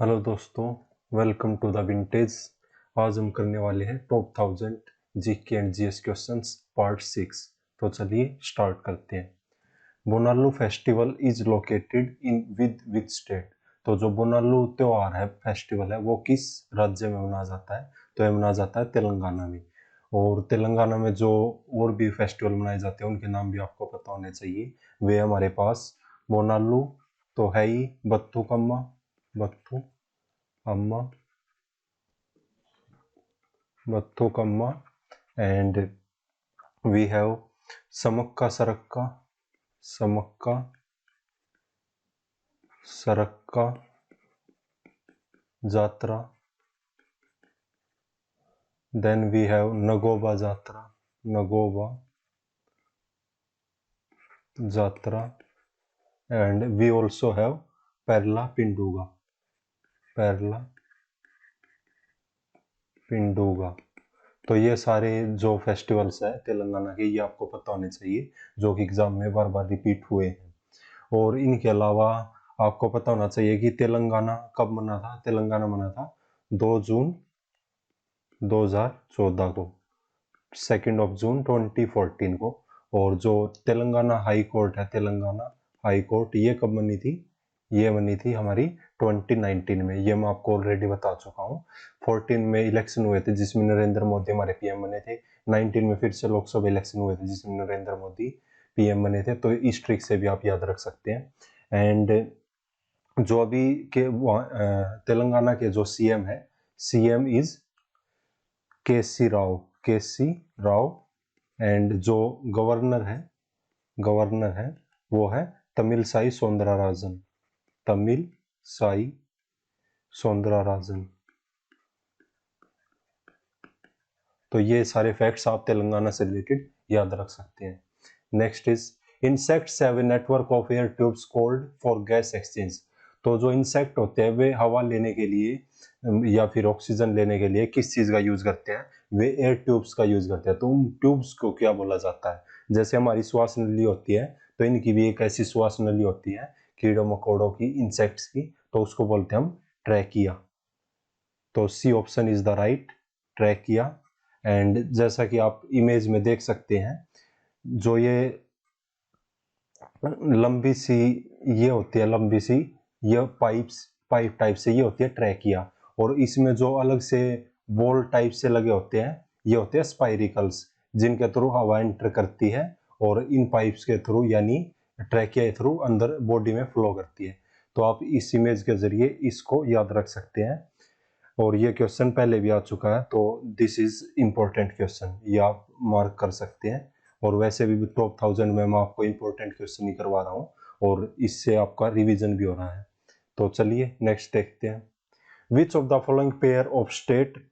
Hello दोस्तों, welcome to the vintage. आज हम करने वाले हैं top 1000 GK and GS questions part 6। तो चलिए स्टार्ट करते हैं। Bonalu festival is located in with state. तो जो बोनालू त्योहार है, फेस्टिवल है, वो किस राज्य में मनाया जाता है? तो यह मनाया जाता है तेलंगाना में। और तेलंगाना में जो और भी फेस्टिवल मनाए जाते हैं उनके नाम भी आपको पता होने चाहिए। वे हमारे पास बोनालू तो है ही, बत्थुकम्मा, बत्थु अम्मा, Bathukamma, and we have Samakka Sarakka, Samakka Sarakka Jatra. Then we have Nagoba Jatra, Nagoba Jatra, and we also have Perla Pinduga, Perla Pinduga. तो ये सारे जो फेस्टिवल्स है तेलंगाना के, ये आपको पता होने चाहिए, जो कि एग्जाम में बार बार रिपीट हुए हैं। और इनके अलावा आपको पता होना चाहिए कि तेलंगाना कब मना था। तेलंगाना मना था 2 जून 2014 को, 2 जून 2014 को। और जो तेलंगाना हाई कोर्ट है, तेलंगाना हाई कोर्ट, ये कब बनी थी? ये बनी थी हमारी 2019 में। ये मैं आपको ऑलरेडी बता चुका हूँ। 14 में इलेक्शन हुए थे जिसमें नरेंद्र मोदी हमारे पीएम बने थे। 19 में फिर से लोकसभा इलेक्शन हुए थे जिसमें नरेंद्र मोदी पीएम बने थे। तो इस ट्रिक से भी आप याद रख सकते हैं। एंड जो अभी के तेलंगाना के जो सीएम है, CM is KC Rao, KC Rao. And जो गवर्नर है वो है तमिलसाई सौंदरराजन, तमिलसाई सौंदरराजन। तो ये सारे फैक्ट्स आप तेलंगाना से रिलेटेड याद रख सकते हैं। Next is insects have a network of air tubes called for gas exchange. तो जो इंसेक्ट होते हैं वे हवा लेने के लिए या फिर ऑक्सीजन लेने के लिए किस चीज का यूज करते हैं? वे एयर ट्यूब्स का यूज करते हैं। तो उन ट्यूब्स को क्या बोला जाता है? जैसे हमारी श्वास नली होती है, तो इनकी भी एक ऐसी श्वास नली होती है कीड़ों मकोड़ों की, इंसेक्ट्स की, तो उसको बोलते हैं हम ट्रैकिया। तो C option is the right, trachea. And जैसा कि आप इमेज में देख सकते हैं, जो ये लंबी सी ये होती है, लंबी सी ये पाइप टाइप से ये होती है ट्रैकिया। और इसमें जो अलग से बॉल टाइप से लगे होते हैं, ये होते हैं स्पाइरिकल्स, जिनके थ्रू हवा एंटर करती है और इन पाइप्स के थ्रू, यानी ट्रैकिया के थ्रू अंदर बॉडी में फ्लो करती है। तो आप इस इमेज के जरिए इसको याद रख सकते हैं। और ये क्वेश्चन पहले भी आ चुका है, तो दिस इज इम्पोर्टेंट क्वेश्चन, ये आप मार्क कर सकते हैं। और वैसे भी टॉप 1000 में मैं आपको इम्पोर्टेंट क्वेश्चन ही करवा रहा हूँ और इससे आपका रिवीजन भी हो रहा है। तो चलिए नेक्स्ट देखते हैं। विच of the following pair of state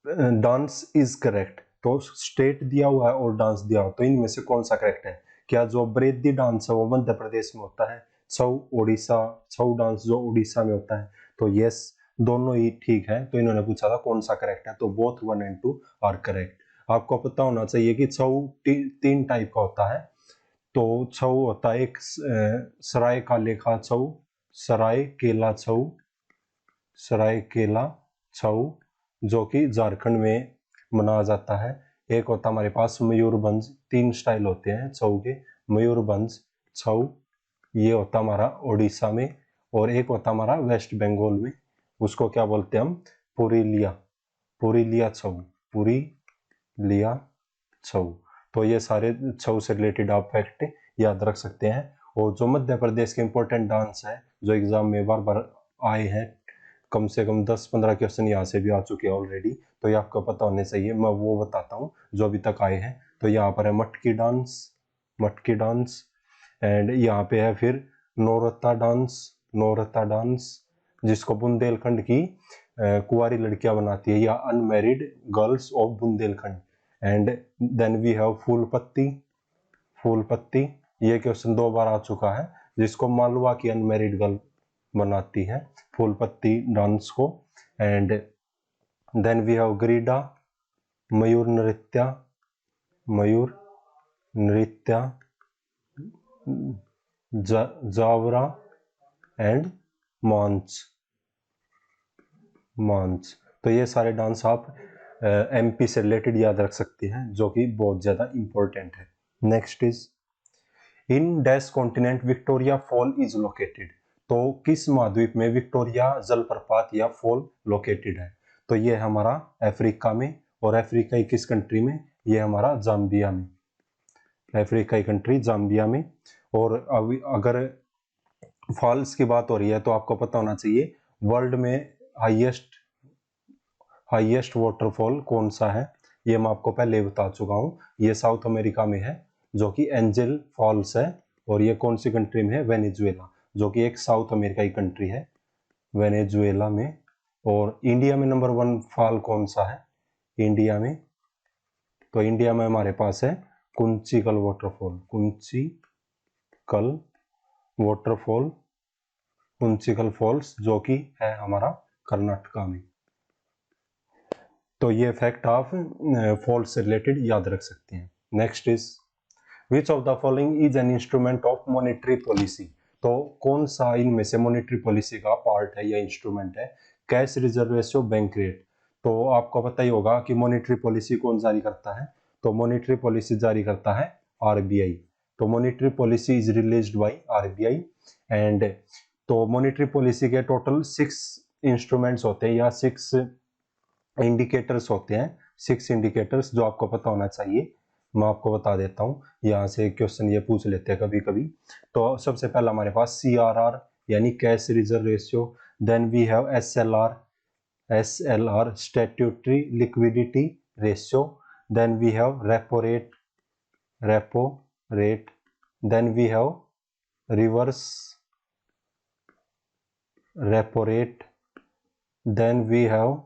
dance is correct. तो स्टेट दिया हुआ है और डांस दिया हुआ, तो इनमें से कौन सा करेक्ट है? क्या जो ब्रेदी डांस है वो मध्य प्रदेश में होता है? छऊ ओडिशा, छऊ डांस जो उड़ीसा में होता है। तो यस, दोनों ही ठीक है। तो इन्होंने पूछा था कौन सा करेक्ट है, तो बोथ 1 and 2 आर करेक्ट। आपको पता होना चाहिए कि छऊ तीन टाइप का होता है। तो छऊ होता है एक सराय कालेखा छऊ, सराय केला छऊ, सराय केला छऊ, जो कि झारखंड में मनाया जाता है। एक होता हमारे पास मयूरभंज, 3 स्टाइल होते हैं छऊ के, मयूरभंज छऊ, ये होता हमारा उड़ीसा में। और एक होता हमारा वेस्ट बंगाल में, उसको क्या बोलते हैं हम? पुरीलिया, पुरीलिया छऊ, पुरीलिया छऊ। तो ये सारे छऊ से रिलेटेड आप फैक्ट याद रख सकते हैं। और जो मध्य प्रदेश के इंपॉर्टेंट डांस है जो एग्जाम में बार बार आए हैं, कम से कम 10-15 क्वेश्चन यहाँ से भी आ चुके हैं ऑलरेडी, तो ये आपको पता होने चाहिए। मैं वो बताता हूँ जो अभी तक आए हैं। तो यहाँ पर है मटकी डांस, मटकी डांस। एंड यहाँ पे है फिर नौरता डांस, नौरता डांस, जिसको बुंदेलखंड की कुंवारी लड़कियां बनाती है, या unmarried girls of Bundelkhand. And then we have फूलपत्ती, फूलपत्ती, ये क्वेश्चन 2 बार आ चुका है, जिसको मालवा की अनमैरिड गर्ल बनाती है फूलपत्ती डांस को। एंड देन वी हैव ग्रीडा, मयूर नृत्य, मयूर नृत्य, जावरा एंड मांच, मांच। तो ये सारे डांस आप एमपी से रिलेटेड याद रख सकते हैं, जो कि बहुत ज्यादा इंपॉर्टेंट है। Next is in dash continent Victoria fall is located. तो किस महाद्वीप में विक्टोरिया जलप्रपात या फॉल लोकेटेड है? तो ये हमारा अफ्रीका में, और अफ्रीका की किस कंट्री में? ये हमारा जाम्बिया में, अफ्रीकाई कंट्री जाम्बिया में। और अभी अगर फॉल्स की बात हो रही है तो आपको पता होना चाहिए वर्ल्ड में हाईएस्ट वाटरफॉल कौन सा है। ये मैं आपको पहले बता चुका हूँ, ये साउथ अमेरिका में है, जो कि एंजल फॉल्स है। और ये कौन सी कंट्री में है? वेनेजुएला, जो कि एक साउथ अमेरिका की कंट्री है, वेनेजुएला में। और इंडिया में नंबर 1 फॉल कौन सा है इंडिया में? तो इंडिया में हमारे पास है Kunchikal waterfall, Kunchikal waterfall, Kunchikal falls, जो कि है हमारा कर्नाटका में। तो ये फैक्ट आप फॉल्स से रिलेटेड याद रख सकते हैं। Next is which of the following is an instrument of monetary policy. तो कौन सा इनमें से मॉनेटरी पॉलिसी का पार्ट है या इंस्ट्रूमेंट है? Cash reserve ratio, bank rate. तो आपको पता ही होगा कि मॉनेटरी पॉलिसी कौन जारी करता है? तो मॉनेटरी पॉलिसी जारी करता है आरबीआई। तो monetary policy is released by RBI. And तो मॉनेटरी पॉलिसी के टोटल 6 इंस्ट्रूमेंट्स होते हैं या 6 इंडिकेटर्स होते हैं, 6 इंडिकेटर्स जो आपको पता होना चाहिए। मैं आपको बता देता हूँ, यहाँ से क्वेश्चन ये पूछ लेते हैं कभी कभी। तो सबसे पहला हमारे पास CRR यानी cash reserve ratio, then we have SLR statutory liquidity ratio, then we have repo rate, then we have reverse repo rate, then we have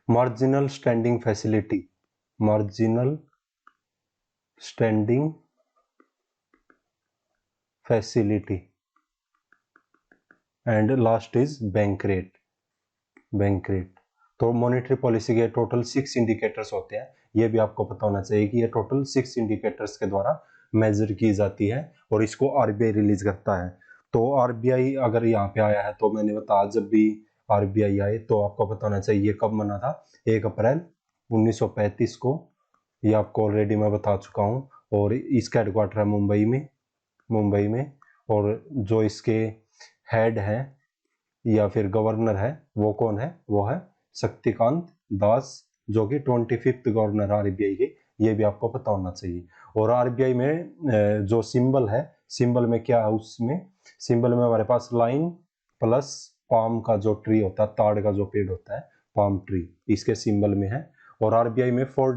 marginal standing facility, marginal standing facility, and last is bank rate, bank rate. तो monetary policy के total 6 indicators होते हैं, ये भी आपको पता होना चाहिए कि ये टोटल 6 इंडिकेटर्स के द्वारा मेजर की जाती है और इसको आरबीआई रिलीज करता है। तो आरबीआई अगर यहाँ पे आया है तो मैंने बताया जब भी आरबीआई आए तो आपको पता होना चाहिए ये कब बना था, 1 अप्रैल 1935 को। ये आपको ऑलरेडी मैं बता चुका हूँ। और इसका हेडक्वार्टर है मुंबई में। और जो इसके हेड है या फिर गवर्नर है वो कौन है? वो है शक्तिकांत दास, जो कि 25th गवर्नर आरबीआई के। ये भी आपको पता होना चाहिए। और आरबीआई में जो सिंबल है, सिंबल में क्या है? उसमें सिंबल में हमारे पास लाइन प्लस पाम का जो ट्री होता है, ताड़ का जो पेड़ होता है, पाम ट्री, इसके सिंबल में है। और आरबीआई में 4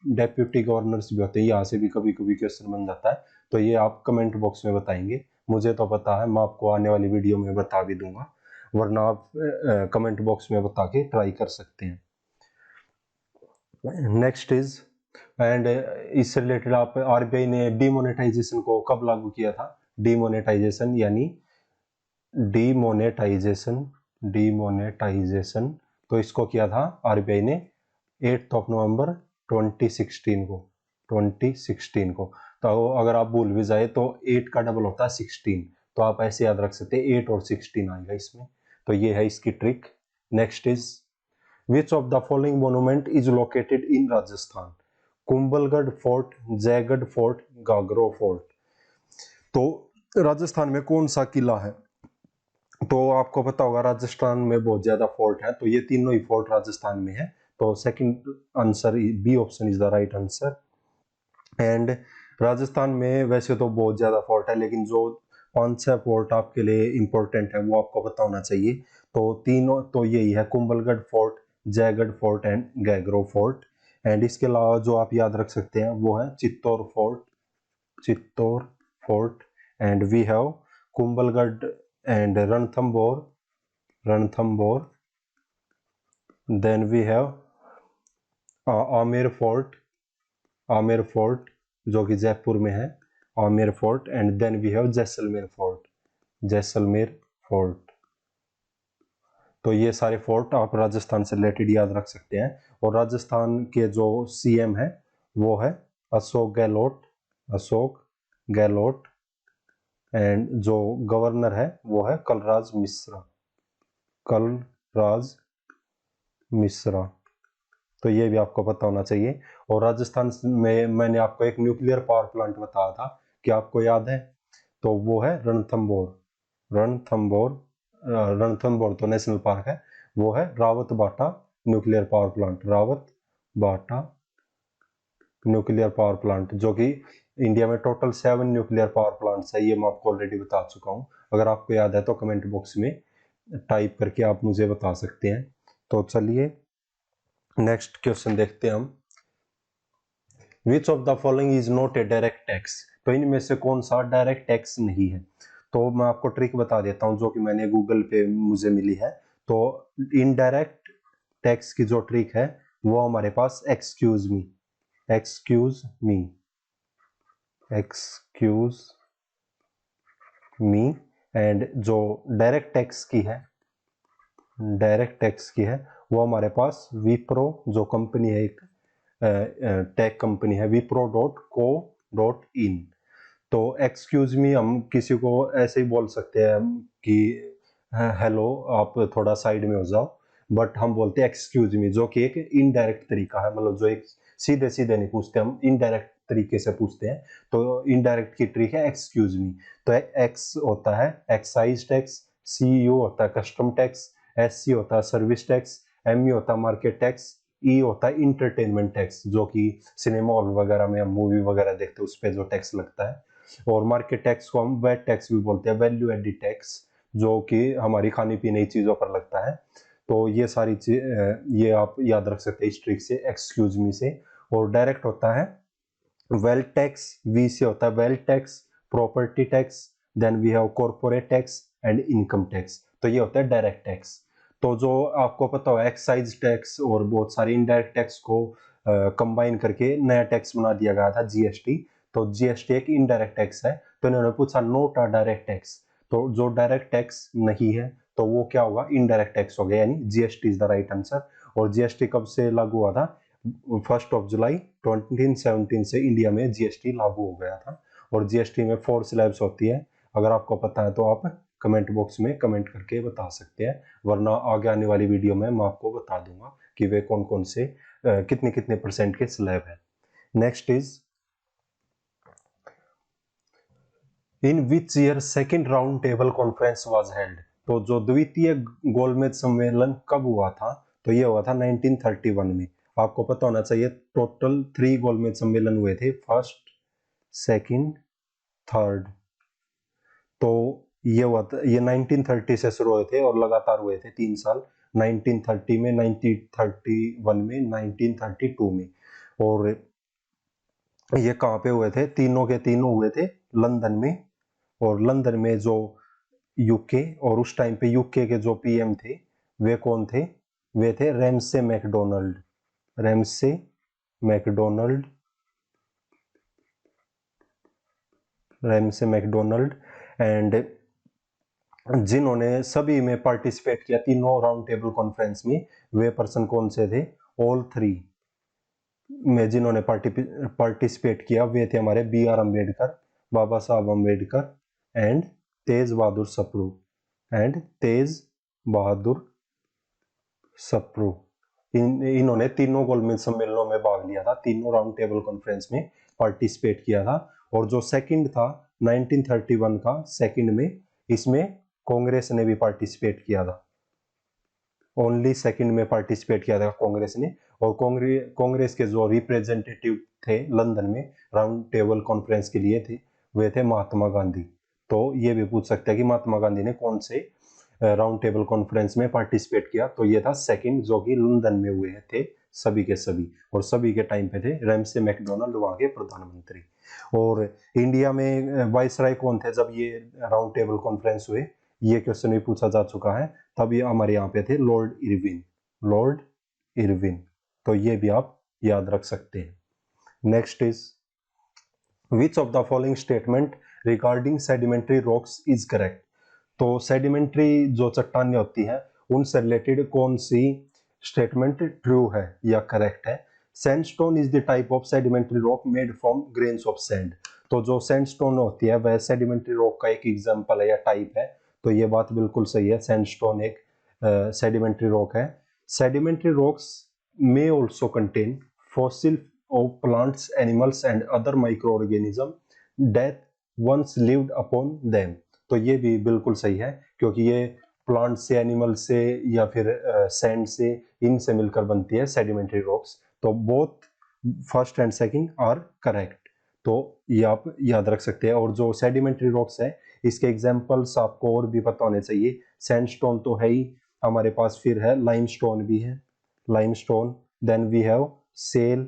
डेप्यूटी गवर्नर्स भी होते हैं, यहाँ से भी कभी कभी क्वेश्चन बन जाता है। तो ये आप कमेंट बॉक्स में बताएंगे, मुझे तो पता है, मैं आपको आने वाली वीडियो में बता भी दूंगा, वरना आप कमेंट बॉक्स में बता के ट्राई कर सकते हैं। नेक्स्ट इज एंड इससे रिलेटेड आप आरबीआई ने डीमोनेटाइजेशन को कब लागू किया था? डीमोनेटाइजेशन यानी डीमोनेटाइजेशन तो इसको किया था आरबीआई ने 8 नवंबर 2016 को। तो अगर आप भूल भी जाए तो 8 का डबल होता है 16, तो आप ऐसे याद रख सकते हैं 8 और 16 आएगा इसमें। तो ये है इसकी trick. Next is which of the following monument is located in Rajasthan? Kumbhalgarh fort, Jaigarh fort, Gagron fort. तो राजस्थान में कौन सा किला है? तो आपको पता होगा राजस्थान में बहुत ज्यादा फोर्ट है, तो ये तीनों ही फोर्ट राजस्थान में है। तो second answer B option is the right answer. And Rajasthan में वैसे तो बहुत ज्यादा फोर्ट है, लेकिन जो 5-6 फोर्ट आपके लिए इंपॉर्टेंट है वो आपको पता होना चाहिए। तो तीनों तो यही है, Kumbhalgarh fort, Jaigarh fort and Gagron fort. And इसके अलावा जो आप याद रख सकते हैं वो है Chittor fort and we have Kumbhalgarh and Ranthambore, then we have Amer fort जो कि जयपुर में है, Amer fort. And then we have Jaisalmer fort. तो ये सारे फोर्ट आप राजस्थान से रिलेटेड याद रख सकते हैं। और राजस्थान के जो सीएम है वो है अशोक गहलोत, एंड जो गवर्नर है वो है कलराज मिश्रा, कलराज मिश्रा। तो ये भी आपको पता होना चाहिए। और राजस्थान में मैंने आपको एक न्यूक्लियर पावर प्लांट बताया था, क्या आपको याद है? तो वो है रणथंभौर। रणथंभौर, रणथंभौर तो नेशनल पार्क है, वो है रावत बाटा न्यूक्लियर पावर प्लांट, रावत बाटा न्यूक्लियर पावर प्लांट, जो कि इंडिया में टोटल 7 न्यूक्लियर पावर प्लांट्स है, ये मैं आपको ऑलरेडी बता चुका हूँ। अगर आपको याद है तो कमेंट बॉक्स में टाइप करके आप मुझे बता सकते हैं। तो चलिए नेक्स्ट क्वेश्चन देखते हैं हम। विच of the following is not a direct tax? तो इनमें से कौन सा डायरेक्ट टैक्स नहीं है? तो मैं आपको ट्रिक बता देता हूं जो कि मैंने गूगल पे मुझे मिली है। तो इनडायरेक्ट टैक्स की जो ट्रिक है वो हमारे पास excuse me, excuse me, excuse me. And जो डायरेक्ट टैक्स की है, डायरेक्ट टैक्स की है वो हमारे पास विप्रो जो कंपनी है, एक टेक कंपनी है, wipro.co.in। तो एक्सक्यूज मी हम किसी को ऐसे ही बोल सकते हैं कि हेलो आप थोड़ा साइड में हो जाओ, बट हम बोलते हैं एक्सक्यूज मी, जो कि एक इनडायरेक्ट तरीका है, मतलब जो एक सीधे सीधे नहीं पूछते, हम इनडायरेक्ट तरीके से पूछते हैं। तो इनडायरेक्ट की ट्रिक है एक्सक्यूज मी। तो एक्स होता है एक्साइज टैक्स, सी यू होता है कस्टम टैक्स, एस सी होता है सर्विस टैक्स, एम यू होता है मार्केट टैक्स, ई होता है इंटरटेनमेंट टैक्स, जो कि सिनेमा हॉल वगैरह में हम मूवी वगैरह देखते हैं उस पर जो टैक्स लगता है। और मार्केट टैक्स को हम वैट टैक्स भी बोलते हैं, वैल्यू एडेड टैक्स, जो कि हमारी खाने पीने की चीजों पर लगता है। तो ये सारी चीज ये आप याद रख सकते हैं इस ट्रिक से, एक्सक्यूज मी से। और डायरेक्ट होता है वेल्थ टैक्स, वी से होता है wealth tax, property tax, then we have corporate tax and income tax. तो ये होता है डायरेक्ट टैक्स। तो जो आपको पता हो एक्साइज टैक्स और बहुत सारे इनडायरेक्ट टैक्स को कंबाइन करके नया टैक्स बना दिया गया था जीएसटी। तो जीएसटी एक इनडायरेक्ट टैक्स है। तो इन्होंने पूछा नोट अ डायरेक्ट टैक्स, तो जो डायरेक्ट टैक्स नहीं है तो वो क्या होगा, इनडायरेक्ट टैक्स हो गया, यानी GST is the right answer. और जीएसटी कब से लागू हुआ था? 1 जुलाई 2017 से इंडिया में जीएसटी लागू हो गया था। और जीएसटी में 4 स्लैब्स होती है। अगर आपको पता है तो आप कमेंट बॉक्स में कमेंट करके बता सकते हैं, वरना आगे आने वाली वीडियो में मैं आपको बता दूंगा कि वे कौन कौन से कितने कितने परसेंट के स्लैब है। Next is in which year second round table conference was held? तो जो द्वितीय गोलमेज सम्मेलन कब हुआ था? तो ये हुआ था 1931 में। आपको पता होना चाहिए टोटल 3 गोलमेज सम्मेलन हुए थे, फर्स्ट, सेकंड, थर्ड। तो ये हुआ था, ये 1930 से शुरू हुए थे और लगातार हुए थे 3 साल, 1930 में, 1931 में, 1932 में। और ये कहाँ पे हुए थे? तीनों के तीनों हुए थे लंदन में। और लंदन में जो यूके, और उस टाइम पे यूके के जो पीएम थे वे कौन थे? वे थे Ramsay McDonald, Ramsay McDonald, Ramsay McDonald. And जिन्होंने सभी में पार्टिसिपेट किया तीनों राउंड टेबल कॉन्फ्रेंस में, वे पर्सन कौन से थे? ऑल 3 में जिन्होंने पार्टिसिपेट किया वे थे हमारे B are Ambedkar, Baba Saheb Ambedkar and Tej Bahadur Sapru, and Tej Bahadur Sapru. इन्होंने तीनों गोलमेज सम्मेलनों में भाग लिया था, तीनों राउंड टेबल कॉन्फ्रेंस में पार्टिसिपेट किया था। और जो सेकंड था 1931 का सेकंड में, इसमें कांग्रेस ने भी पार्टिसिपेट किया था, ओनली सेकंड में पार्टिसिपेट किया था कांग्रेस ने। और कांग्रेस के जो रिप्रेजेंटेटिव थे लंदन में राउंड टेबल कॉन्फ्रेंस के लिए थे, वे थे महात्मा गांधी। तो ये भी पूछ सकते हैं कि महात्मा गांधी ने कौन से राउंड टेबल कॉन्फ्रेंस में पार्टिसिपेट किया? तो ये था सेकंड, जो कि लंदन में हुए थे सभी के सभी, और सभी के टाइम पे थे रैमसे मैकडोनल्ड वहां के प्रधानमंत्री। और इंडिया में वाइसराय कौन थे जब ये राउंड टेबल कॉन्फ्रेंस हुए? ये क्वेश्चन भी पूछा जा चुका है। तब ये हमारे यहाँ पे थे लॉर्ड इरविन, लॉर्ड इरविन। तो ये भी आप याद रख सकते हैं। Next is which of the following statement regarding sedimentary rocks is correct? तो सेडिमेंट्री जो चट्टानें होती हैं उनसे रिलेटेड कौन सी स्टेटमेंट ट्रू है या करेक्ट है? Sandstone is the type of sedimentary rock made from grains of sand. तो जो सैंडस्टोन होती है वह सेडिमेंट्री रॉक का एक एग्जांपल है या टाइप है। तो ये बात बिल्कुल सही है, सैंडस्टोन एक सेडिमेंट्री रॉक है। Sedimentary rocks may also contain fossil of plants, animals and other microorganism that once lived upon them। तो ये भी बिल्कुल सही है, क्योंकि ये प्लांट से, एनिमल से या फिर सैंड से, इनसे मिलकर बनती है सेडिमेंट्री रॉक्स। तो both first and second are correct, तो ये आप याद रख सकते हैं। और जो सेडिमेंट्री रॉक्स है इसके एग्जांपल्स आपको और भी पता होने चाहिए। सैंडस्टोन तो है ही हमारे पास, फिर है लाइमस्टोन भी है, limestone, then we have shale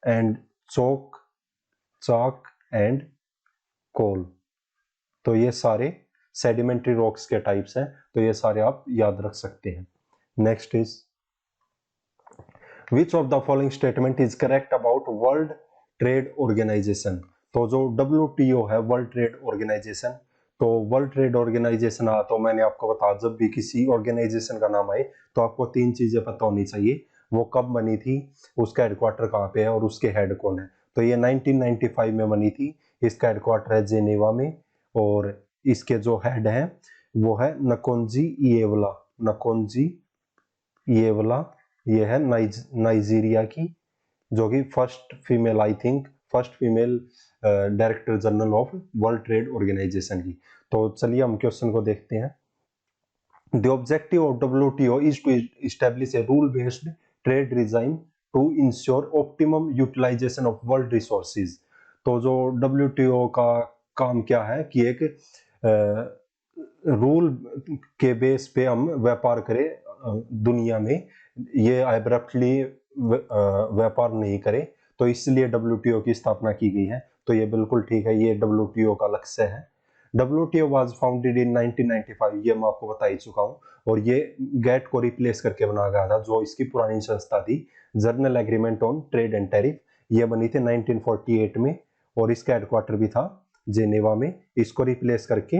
and chalk and coal। तो ये सारे सेडिमेंट्री रॉक्स के टाइप्स हैं, तो ये सारे आप याद रख सकते हैं। Next is which of the following statement is correct about world trade organization. तो जो WTO है, वर्ल्ड ट्रेड ऑर्गेनाइजेशन, तो वर्ल्ड ट्रेड ऑर्गेनाइजेशन तो मैंने आपको बताया जब भी किसी ऑर्गेनाइजेशन का नाम आए तो आपको 3 चीजें पता होनी चाहिए। वो कब बनी थी, उसका हेडक्वार्टर कहाँ पे है और उसके हेड कौन है। तो ये 1995 में बनी थी, इसका हेडक्वार्टर है जेनेवा में, और इसके जो हेड हैं वो है नकोंजी इएवला। नकोंजी इएवला ये है नाइजीरिया की, जो कि first female, I think first female director general of world trade organization की। तो चलिए हम क्वेश्चन को देखते हैं। The objective of WTO is to establish a rule based trade regime to ensure optimum utilization of world resources. तो जो WTO का काम क्या है कि एक रूल के बेस पे हम व्यापार करें दुनिया में, ये एब्रप्टली व्यापार नहीं करे, तो इसलिए WTO की स्थापना की गई है। तो ये बिल्कुल ठीक है, ये WTO का लक्ष्य है। WTO वाज फाउंडेड इन 1995, ये मैं आपको बता ही चुका हूँ, और ये गेट को रिप्लेस करके बनाया गया था, जो इसकी पुरानी संस्था थी, journal agreement on trade and tariff. ये बनी थी 1948 में, और इसका हेडक्वार्टर भी था जेनेवा में। इसको रिप्लेस करके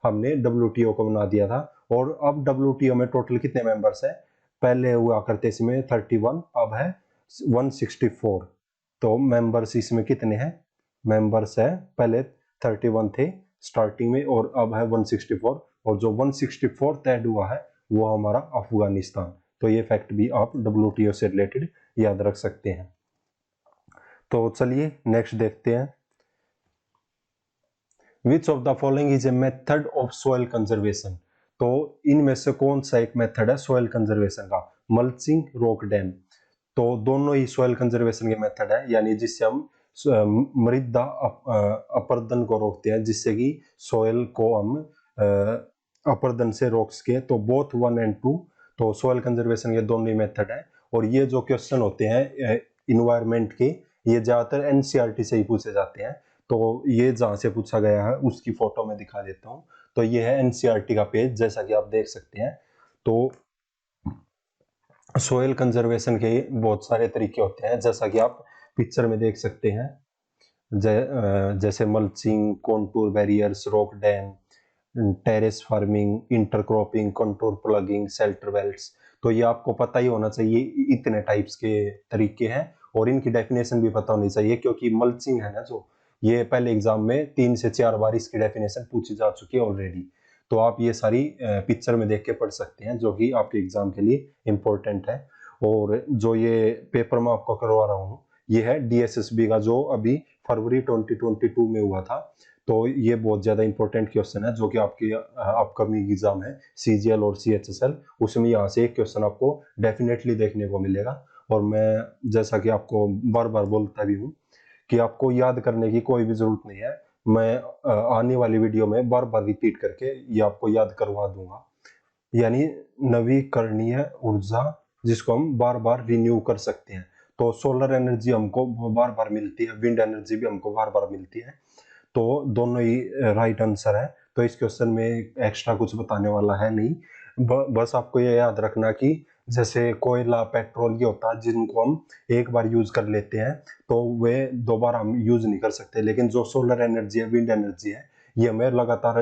हमने WTO को बना दिया था। और अब WTO में टोटल कितने मेंबर्स हैं? पहले हुआ करते इसमें 31, अब है 164। तो मेंबर्स इसमें कितने हैं? मेंबर्स है पहले 31 थे स्टार्टिंग में, और अब है 164, और जो 164 ऐड हुआ है वो हमारा अफगानिस्तान। तो ये फैक्ट भी आप WTO से रिलेटेड याद रख सकते हैं। तो चलिए नेक्स्ट देखते हैं। विच of the following is a method of soil conservation. तो इनमें से कौन सा एक मेथड है सोइल कंजर्वेशन का? Mulching, rock dam. तो दोनों ही सोइल कंजर्वेशन के मेथड है, यानी जिससे हम मृदा अपरदन को रोकते हैं, जिससे कि सोइल को हम अपरदन से रोक सके। तो बोथ 1 एंड 2, तो सोइल कंजर्वेशन के दोनों ही मेथड है। और ये जो क्वेश्चन होते हैं इन्वायरमेंट के, ये ज्यादातर NCERT से ही पूछे जाते हैं। तो ये जहाँ से पूछा गया है उसकी फोटो में दिखा देता हूँ। तो ये है NCERT का पेज, जैसा कि आप देख सकते हैं। तो सोइल कंजर्वेशन के बहुत सारे तरीके होते हैं, जैसा कि आप पिक्चर में देख सकते हैं, जैसे mulching, contour barriers, rock dam, terrace farming, intercropping, contour plugging, shelter belts. तो ये आपको पता ही होना चाहिए, इतने टाइप्स के तरीके हैं, और इनकी डेफिनेशन भी पता होनी चाहिए, क्योंकि मल्चिंग है ना, जो ये पहले एग्जाम में 3 से 4 बार इसकी डेफिनेशन पूछी जा चुकी है ऑलरेडी। तो आप ये सारी पिक्चर में देख के पढ़ सकते हैं, जो कि आपके एग्जाम के लिए इम्पोर्टेंट है। और जो ये पेपर मैं आपको करवा रहा हूँ, ये है DSSB का, जो अभी फरवरी 2022 में हुआ था। तो ये बहुत ज्यादा इंपॉर्टेंट क्वेश्चन है, जो कि आपकी अपकमिंग एग्जाम है CGL और CHSL, उसमें यहाँ से एक क्वेश्चन आपको डेफिनेटली देखने को मिलेगा। और मैं जैसा कि आपको बार बार बोलता भी हूँ कि आपको याद करने की कोई भी जरूरत नहीं है, मैं आने वाली वीडियो में बार बार रिपीट करके ये आपको याद करवा दूंगा। यानी नवीकरणीय ऊर्जा, जिसको हम बार बार रिन्यू कर सकते हैं। तो सोलर एनर्जी हमको बार बार मिलती है, विंड एनर्जी भी हमको बार बार मिलती है। तो दोनों ही राइट आंसर है। तो इस क्वेश्चन में एक्स्ट्रा कुछ बताने वाला है नहीं, बस आपको ये याद रखना कि जैसे कोयला, पेट्रोल ये होता है जिनको हम एक बार यूज कर लेते हैं तो वे दोबारा हम यूज नहीं कर सकते, लेकिन जो सोलर एनर्जी है, विंड एनर्जी है, ये हमें लगातार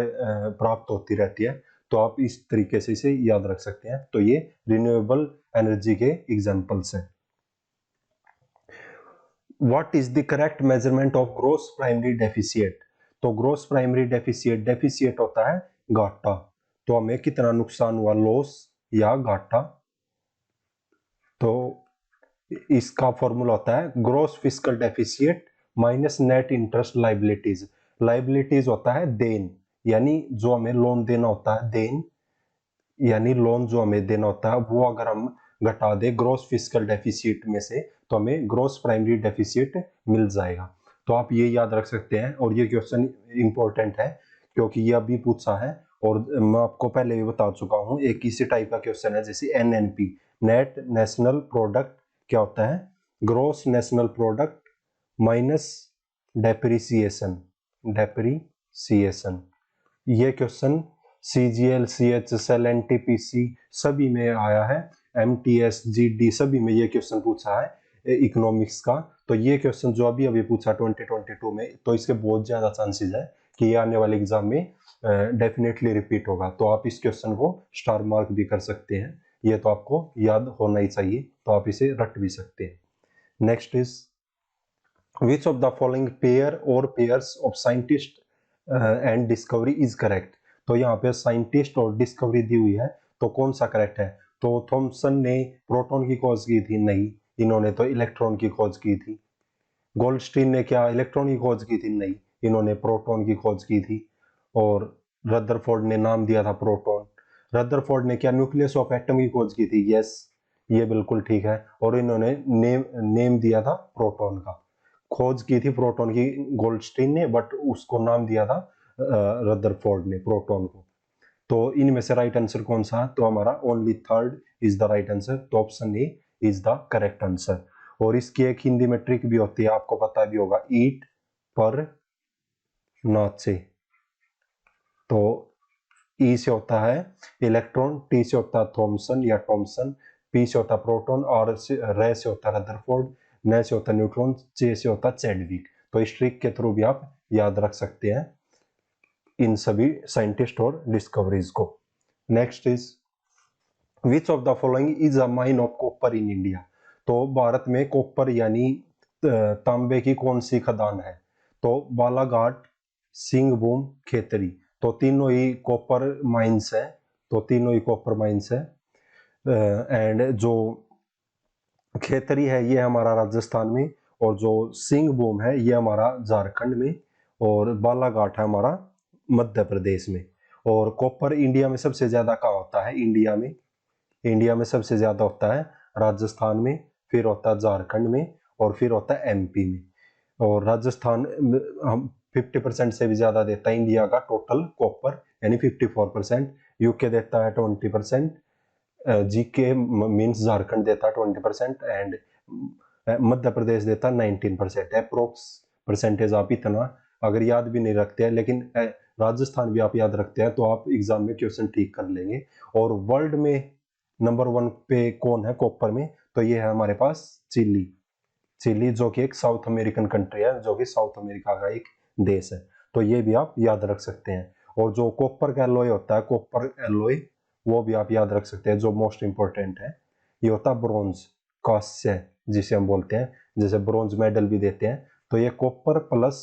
प्राप्त होती रहती है। तो आप इस तरीके से इसे याद रख सकते हैं। तो ये रिन्यूएबल एनर्जी के एग्जांपल्स हैं। What is the correct measurement of gross primary deficit? तो ग्रोस प्राइमरी डेफिसिएट, डेफिसिएट होता है घाटा, तो हमें कितना नुकसान हुआ, लॉस या घाटा। तो इसका फॉर्मूला होता है gross fiscal deficit minus net interest liabilities. Liabilities होता है देन, यानी जो हमें लोन देना होता है, देन यानी लोन जो हमें देना होता है, वो अगर हम घटा दे ग्रोस फिस्कल डेफिसिट में से, तो हमें ग्रोस प्राइमरी डेफिसिट मिल जाएगा। तो आप ये याद रख सकते हैं, और ये क्वेश्चन इंपॉर्टेंट है क्योंकि ये अभी पूछा है, और मैं आपको पहले भी बता चुका हूँ, एक इसी टाइप का क्वेश्चन है जैसे एनएनपी, नेट नेशनल प्रोडक्ट, क्या होता है, gross national product minus depreciation, depreciation. ये क्वेश्चन CGL, CHSL, NTPC सभी में आया है, MTS, GD सभी में ये क्वेश्चन पूछा है इकोनॉमिक्स का। तो ये क्वेश्चन जो अभी अभी पूछा 2022 में, तो इसके बहुत ज्यादा चांसेस है कि ये आने वाले एग्जाम में डेफिनेटली रिपीट होगा। तो आप इस क्वेश्चन को स्टार मार्क भी कर सकते हैं, ये तो आपको याद होना ही चाहिए, तो आप इसे रट भी सकते हैं। Next is which of the following pair or pairs of scientist and discovery is correct? तो यहाँ पे साइंटिस्ट और डिस्कवरी दी हुई है, तो कौन सा करेक्ट है? तो थॉमसन ने प्रोटॉन की खोज की थी? नहीं, इन्होंने तो इलेक्ट्रॉन की खोज की थी। गोल्डस्टीन ने क्या इलेक्ट्रॉन की खोज की थी? नहीं, इन्होंने प्रोटॉन की खोज की थी। और रदरफोर्ड ने नाम दिया था प्रोटॉन। रदरफोर्ड ने क्या न्यूक्लियस ऑफ एटम की खोज की थी? यस, ये बिल्कुल ठीक है, और इन्होंने नेम दिया था प्रोटॉन का। खोज की थी प्रोटॉन की गोल्डस्टीन ने, बट उसको नाम दिया था रदरफोर्ड ने, प्रोटॉन को। तो इनमें से राइट आंसर कौन सा है? तो हमारा only third is the right answer, तो option A is the correct answer. और इसकी एक हिंदी में ट्रिक भी होती है, आपको पता भी होगा, ईट पर नाचे। तो ई से होता है इलेक्ट्रॉन, टी से होता है थॉमसन या टॉमसन, पी से होता है प्रोटॉन, और रे से होता है रदरफोर्ड, न से होता है न्यूट्रॉन, चे से होता है चैडविक। तो इस ट्रिक के थ्रू भी आप याद रख सकते हैं इन सभी साइंटिस्ट और डिस्कवरीज को। Next is which of the following is a mine of copper in India? तो भारत में कॉपर यानी तांबे की कौन सी खदान है? तो बालाघाट, सिंहभूम, खेतरी। तो तीनों ही कॉपर माइंस है, तो तीनों ही कॉपर माइंस है। एंड जो खेतरी है ये हमारा राजस्थान में, और जो सिंहभूम है ये हमारा झारखंड में, और बालाघाट है हमारा मध्य प्रदेश में। और कॉपर इंडिया में सबसे ज्यादा कहाँ होता है? इंडिया में सबसे ज्यादा होता है राजस्थान में, फिर होता है झारखंड में, और फिर होता है MP में। और राजस्थान हम 50% से भी ज्यादा देता है इंडिया का टोटल कॉपर, यानी 54%। यूके देता है 20%, GK मीन्स झारखंड देता है 20%, एंड मध्य प्रदेश देता है 19%। अप्रोक्स परसेंटेज आप इतना अगर याद भी नहीं रखते हैं, लेकिन राजस्थान भी आप याद रखते हैं, तो आप एग्जाम में क्वेश्चन ठीक कर लेंगे। और वर्ल्ड में नंबर 1 पे कौन है कॉपर में? तो ये है हमारे पास चिली। चिली जो कि एक साउथ अमेरिकन कंट्री है, जो कि साउथ अमेरिका का एक देश है, तो ये भी आप याद रख सकते हैं। और जो कॉपर का एलॉय होता है, कॉपर एलॉय, वो भी आप याद रख सकते हैं, जो मोस्ट इंपॉर्टेंट है। ये होता है ब्रोंज, कांस्य जिसे हम बोलते हैं, जैसे ब्रोंज मेडल भी देते हैं। तो ये कॉपर प्लस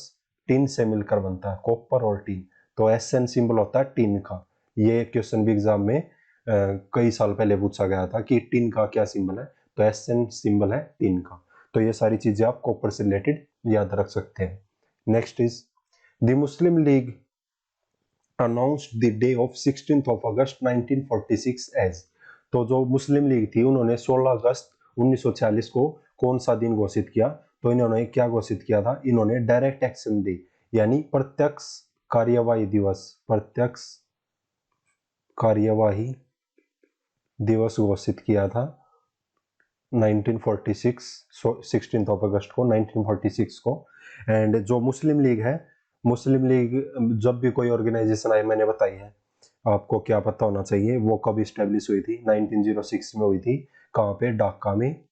टिन से मिलकर बनता है, कॉपर और टिन। तो SN सिंबल होता है टिन का। ये क्वेश्चन भी एग्जाम में कई साल पहले पूछा गया था कि टिन का क्या सिंबल है, तो SN सिंबल है टिन का। तो ये सारी चीजें आप कॉपर से रिलेटेड याद रख सकते हैं। Next is the Muslim league announced the day of 16th of August 1946 as. तो जो मुस्लिम लीग थी उन्होंने 16 अगस्त 1946 को कौन सा दिन घोषित किया? तो इन्होंने क्या घोषित किया था? इन्होंने डायरेक्ट एक्शन डे यानी प्रत्यक्ष कार्यवाही दिवस, प्रत्यक्ष कार्यवाही दिवस घोषित किया था 1946, 16th of अगस्त को 1946 को। एंड जो मुस्लिम लीग है, मुस्लिम लीग जब भी कोई ऑर्गेनाइजेशन आई, मैंने बताई है आपको, क्या पता होना चाहिए वो कब स्टेब्लिश हुई थी? 1906 में हुई थी। कहाँ पे? ढाका में।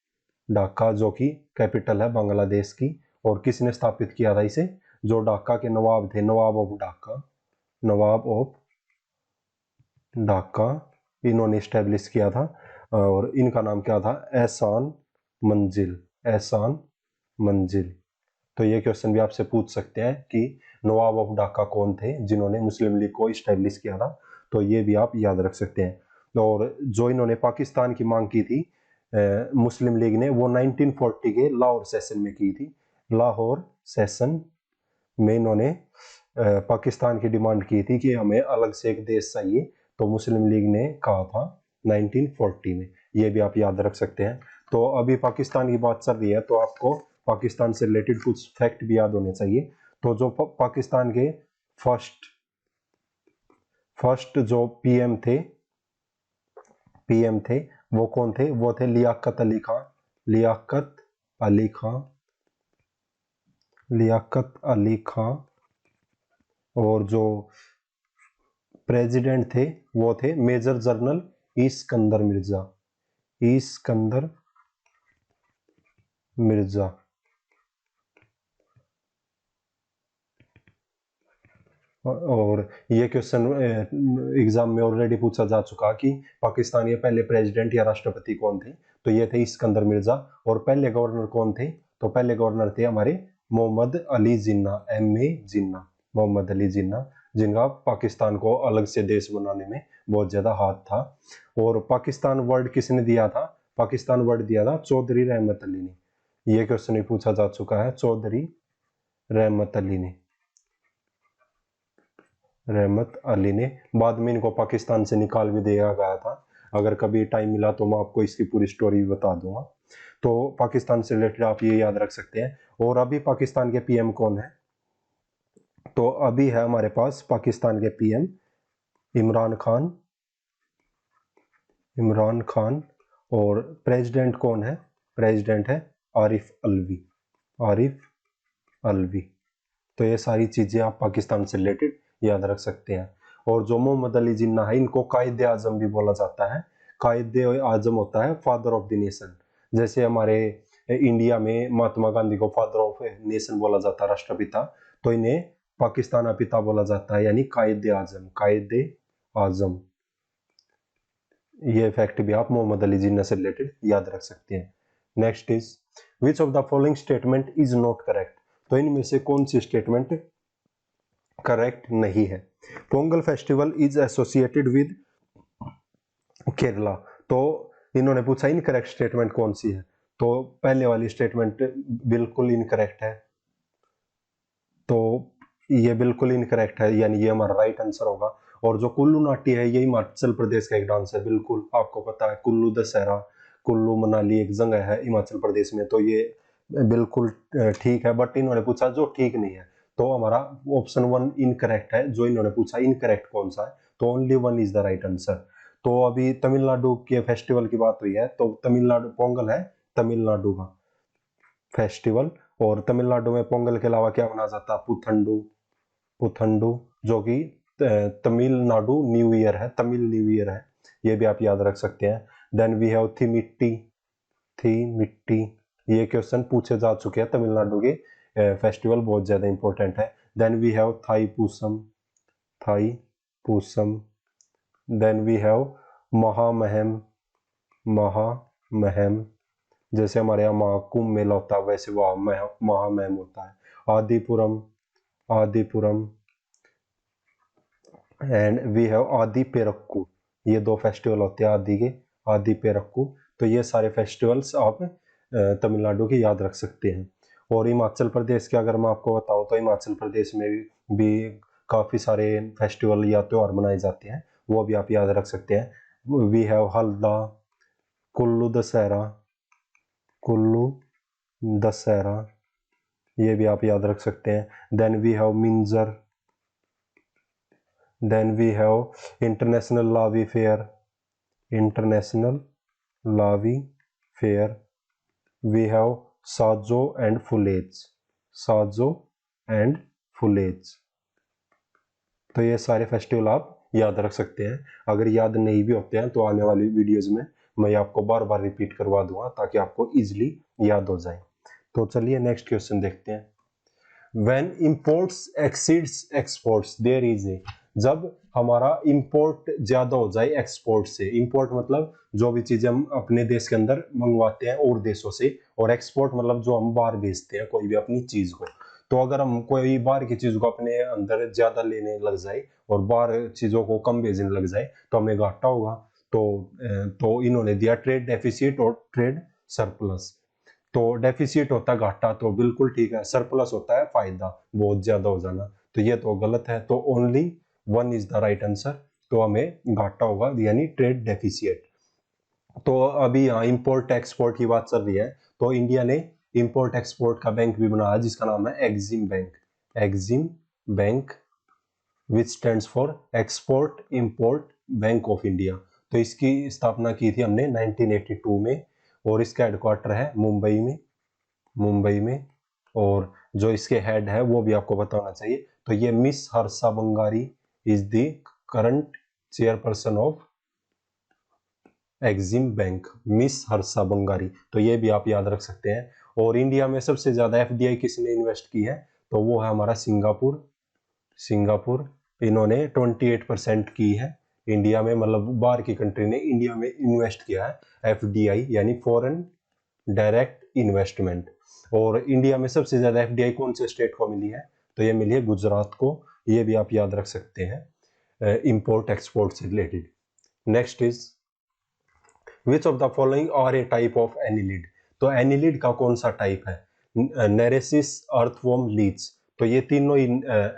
ढाका जो कि कैपिटल है बांग्लादेश की। और किसने स्थापित किया था इसे? जो ढाका के नवाब थे, नवाब ऑफ ढाका, नवाब ऑफ ढाका, इन्होंने स्टेब्लिश किया था। और इनका नाम क्या था? एहसान मंजिल, एहसान मंजिल। तो ये क्वेश्चन भी आपसे पूछ सकते हैं कि नवाब ऑफ ढाका कौन थे जिन्होंने मुस्लिम लीग को इस्टेब्लिश किया था, तो ये भी आप याद रख सकते हैं। और जो इन्होंने पाकिस्तान की मांग की थी मुस्लिम लीग ने, वो 1940 के लाहौर सेशन में की थी। लाहौर सेशन में इन्होंने पाकिस्तान की डिमांड की थी कि हमें अलग से एक देश चाहिए, तो मुस्लिम लीग ने कहा था 1940 में। ये भी आप याद रख सकते हैं। तो अभी पाकिस्तान की बात चल रही है, तो आपको पाकिस्तान से रिलेटेड कुछ फैक्ट भी याद होने चाहिए। तो जो पाकिस्तान के फर्स्ट जो पीएम थे वो कौन थे? वो थे लियाकत अली खान। लियाकत अली खान। लियाकत अली खान। और जो प्रेसिडेंट थे वो थे major general Iskander Mirza. Iskander Mirza. और ये क्वेश्चन एग्जाम में ऑलरेडी पूछा जा चुका कि पाकिस्तान के पहले प्रेसिडेंट या राष्ट्रपति कौन थे, तो ये थे इस्कंदर मिर्जा। और पहले गवर्नर कौन थे? तो पहले गवर्नर थे हमारे मोहम्मद अली जिन्ना, MA जिन्ना, मोहम्मद अली जिन्ना, जिनका पाकिस्तान को अलग से देश बनाने में बहुत ज्यादा हाथ था। और पाकिस्तान वर्ड किसने दिया था? पाकिस्तान वर्ड दिया था चौधरी रहमत अली ने। ये क्वेश्चन भी पूछा जा चुका है, चौधरी रहमत अली ने। रहमत अली ने। बाद में इनको पाकिस्तान से निकाल भी दिया गया था। अगर कभी टाइम मिला तो मैं आपको इसकी पूरी स्टोरी भी बता दूंगा। तो पाकिस्तान से रिलेटेड आप ये याद रख सकते हैं। और अभी पाकिस्तान के पीएम कौन है? तो अभी है हमारे पास पाकिस्तान के पीएम इमरान खान। इमरान खान। और प्रेसिडेंट कौन है? प्रेसिडेंट है आरिफ अलवी। आरिफ अलवी। तो ये सारी चीजें आप पाकिस्तान से रिलेटेड याद रख सकते हैं। और जो मोहम्मद अली जिन्ना है, इनको कायद आजम भी बोला जाता है। कायद आजम होता है फादर ऑफ द नेशन। जैसे हमारे इंडिया में महात्मा गांधी को फादर ऑफ नेशन बोला जाता है, राष्ट्रपिता, तो इन्हें पाकिस्तान पिता बोला जाता है, यानी कायद आजम। कायद आजम। ये फैक्ट भी आप मोहम्मद अली जिन्ना से रिलेटेड याद रख सकते हैं। Next is which of the following statement is not correct? तो इनमें से कौन सी स्टेटमेंट करेक्ट नहीं है? Pongal festival is associated with Kerala. तो इन्होंने पूछा इनकरेक्ट स्टेटमेंट कौन सी है, तो पहले वाली स्टेटमेंट बिल्कुल इनकरेक्ट है। तो ये बिल्कुल इनकरेक्ट है, यानी ये हमारा राइट आंसर होगा। और जो कुल्लू नाटी है, ये हिमाचल प्रदेश का एक डांस है। बिल्कुल आपको पता है, कुल्लू दशहरा, कुल्लू मनाली एक जगह है हिमाचल प्रदेश में, तो ये बिल्कुल ठीक है। बट इन्होंने पूछा जो ठीक नहीं है, तो हमारा ऑप्शन 1 इनकरेक्ट है। जो इन्होंने पूछा इनकरेक्ट कौन सा है, तो only 1 is the right answer. तो अभी तमिलनाडु के फेस्टिवल की बात हुई है, तो तमिलनाडु पोंगल है तमिलनाडु का फेस्टिवल। और तमिलनाडु में पोंगल के अलावा क्या मनाया जाता है? पुथंडू। पुथंडू, जो कि तमिलनाडु न्यू ईयर है, तमिल न्यू ईयर है। ये भी आप याद रख सकते हैं। Then we have Thimitti. Thimitti, ये क्वेश्चन पूछे जा चुके हैं। तमिलनाडु के फेस्टिवल बहुत ज्यादा इंपॉर्टेंट है। Then we have Thai Poosam. Thai Poosam. Then we have Mahamaham. Mahamaham, जैसे हमारे यहाँ महाकुंभ मेला होता है, वैसे वह महामहम होता है। Adipuram. Adipuram. And we have आदि पेरक्कू। ये 2 फेस्टिवल होते हैं आदि के, आदि पेरक्कू। तो ये सारे फेस्टिवल्स आप तमिलनाडु के याद रख सकते हैं। और हिमाचल प्रदेश के अगर मैं आपको बताऊं, तो हिमाचल प्रदेश में भी काफी सारे फेस्टिवल या त्योहार मनाए जाते हैं, वो भी आप याद रख सकते हैं। We have Halda, Kullu Dussehra. कुल्लू दशहरा, ये भी आप याद रख सकते हैं। Then we have Minjar. Then we have international Lavi fair. International Lavi fair. We have Sajo and Phulech. Sajo and फुलेज। तो ये सारे फेस्टिवल आप याद रख सकते हैं। अगर याद नहीं भी होते हैं, तो आने वाली वीडियोज में मैं आपको बार बार रिपीट करवा दूंगा, ताकि आपको इजिली याद हो जाए। तो चलिए नेक्स्ट क्वेश्चन देखते हैं। When imports exceeds exports, there is a, जब हमारा इंपोर्ट ज्यादा हो जाए एक्सपोर्ट से। इंपोर्ट मतलब जो भी चीजें हम अपने देश के अंदर मंगवाते हैं और देशों से, और एक्सपोर्ट मतलब जो हम बाहर भेजते हैं कोई भी अपनी चीज को। तो अगर हम कोई बाहर की चीज को अपने अंदर ज्यादा लेने लग जाए और बाहर चीजों को कम भेजने लग जाए तो हमें घाटा होगा। तो इन्होंने दिया ट्रेड डेफिसिट और ट्रेड सरप्लस। तो डेफिसिट होता है घाटा, तो बिल्कुल ठीक है। सरप्लस होता है फायदा, बहुत ज्यादा हो जाना, तो ये तो गलत है। तो only one is the right answer. तो हमें घाटा होगा यानी ट्रेड डेफिसिट। तो अभी यहाँ इंपोर्ट एक्सपोर्ट की बात चल रही है, तो इंडिया ने इंपोर्ट एक्सपोर्ट का बैंक भी बनाया जिसका नाम है EXIM bank. EXIM bank which stands for export import bank of India. तो इसकी स्थापना की थी हमने 1982 में, और इसका हेडक्वार्टर है मुंबई में। मुंबई में। और जो इसके हेड है वो भी आपको पता होना चाहिए। तो ये miss Harsha Bangari is the current chairperson of EXIM bank. Miss Harsha Bangari, तो ये भी आप याद रख सकते हैं। और इंडिया में सबसे ज्यादा एफडीआई किसने इन्वेस्ट की है, तो वो है हमारा सिंगापुर। सिंगापुर इन्होंने 28% की है इंडिया में, मतलब बाहर की कंट्री ने इंडिया में इन्वेस्ट किया है एफडीआई यानी फॉरेन डायरेक्ट इन्वेस्टमेंट। और इंडिया में सबसे ज्यादा एफडीआई कौन से स्टेट को मिली है, तो ये मिली है गुजरात को। ये भी आप याद रख सकते हैं इंपोर्ट एक्सपोर्ट से related. Next is which of the following are a type of annelid. तो एनिलिड का कौन सा टाइप है, नेरेसिस, अर्थवॉर्म, लीच। तो ये तीनों ही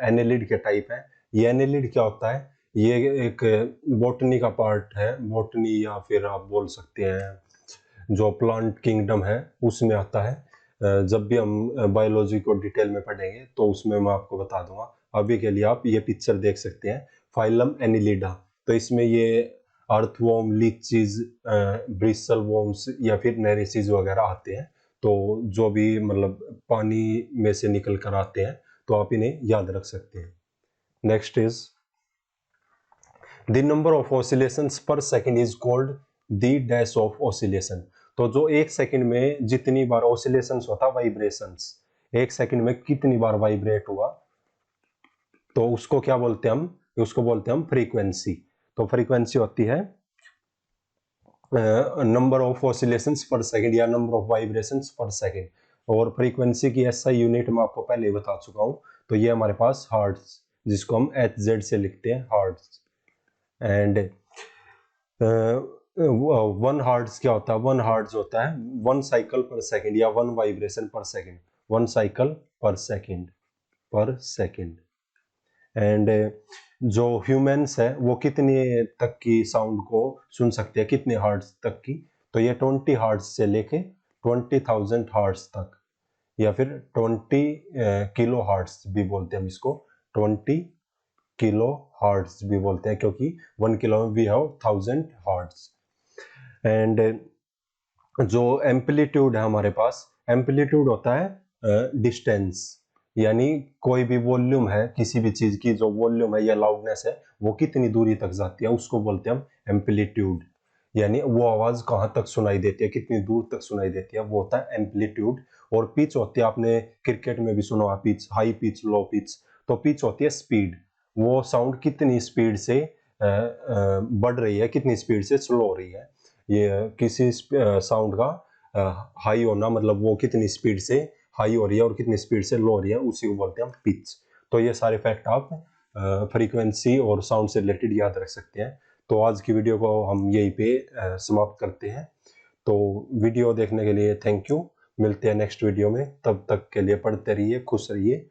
एनिलिड के टाइप है। ये एनिलिड क्या होता है, ये एक बॉटनी का पार्ट है। बॉटनी या फिर आप बोल सकते हैं जो प्लांट किंगडम है उसमें आता है। जब भी हम बायोलॉजी को डिटेल में पढ़ेंगे तो उसमें मैं आपको बता दूंगा। अभी के लिए आप ये पिक्चर देख सकते हैं, फाइलम एनिलिडा। तो इसमें ये अर्थवॉर्म, लीचीज, ब्रिसल वॉर्म्स या फिर नेरेसिस वगैरह आते हैं। तो जो भी मतलब पानी में से निकल कर आते हैं, तो आप इन्हें याद रख सकते हैं। Next is the number of oscillations per second is called the dash of oscillation. तो जो एक सेकंड में जितनी बार ऑसिलेशंस होता, वाइब्रेशंस, एक सेकंड में कितनी बार वाइब्रेट हुआ, तो उसको क्या बोलते हैं हम, उसको बोलते हैं हम फ्रीक्वेंसी। तो फ्रीक्वेंसी होती है number of oscillations per second या नंबर ऑफ वाइब्रेशंस पर सेकंड। और फ्रीक्वेंसी की ऐसा यूनिट मैं आपको पहले ही बता चुका हूं। तो ये हमारे पास हर्ट्ज, जिसको हम HZ से लिखते हैं, हर्ट्ज। एंड वन हर्ट्ज क्या होता है, वन हर्ट्ज होता है वन साइकिल पर सेकंड या वन वाइब्रेशन पर सेकंड। वन साइकिल पर सेकंड, पर सेकंड। एंड जो ह्यूमंस है वो कितने तक की साउंड को सुन सकते हैं, कितने हर्ट्ज तक की, तो ये 20 हर्ट्ज से लेके 20,000 हर्ट्ज तक, या फिर 20 किलो हर्ट्ज भी बोलते हैं हम इसको। 20 किलो हर्ट्ज भी बोलते हैं क्योंकि 1 किलो में वी हैव 1000 हर्ट्ज। एंड जो एम्पलीट्यूड है हमारे पास, एम्पलीट्यूड होता है डिस्टेंस, यानी कोई भी वॉल्यूम है किसी भी चीज की, जो वॉल्यूम है या लाउडनेस है वो कितनी दूरी तक जाती है उसको बोलते हैं हम एम्पलीट्यूड। यानी वो आवाज कहाँ तक सुनाई देती है, कितनी दूर तक सुनाई देती है, वो होता है एम्पलीट्यूड। और पिच होती है, आपने क्रिकेट में भी सुना होगा pitch, high pitch, low pitch. तो पिच होती है स्पीड, वो साउंड कितनी स्पीड से बढ़ रही है, कितनी स्पीड से स्लो हो रही है। ये किसी साउंड का हाई होना मतलब वो कितनी स्पीड से हाई हो रही है और कितनी स्पीड से लो हो रही है, उसी को बोलते हैं हम पिच। तो ये सारे फैक्ट आप फ्रीक्वेंसी और साउंड से रिलेटेड याद रख सकते हैं। तो आज की वीडियो को हम यहीं पे समाप्त करते हैं। तो वीडियो देखने के लिए थैंक यू। मिलते हैं नेक्स्ट वीडियो में, तब तक के लिए पढ़ते रहिए, खुश रहिए।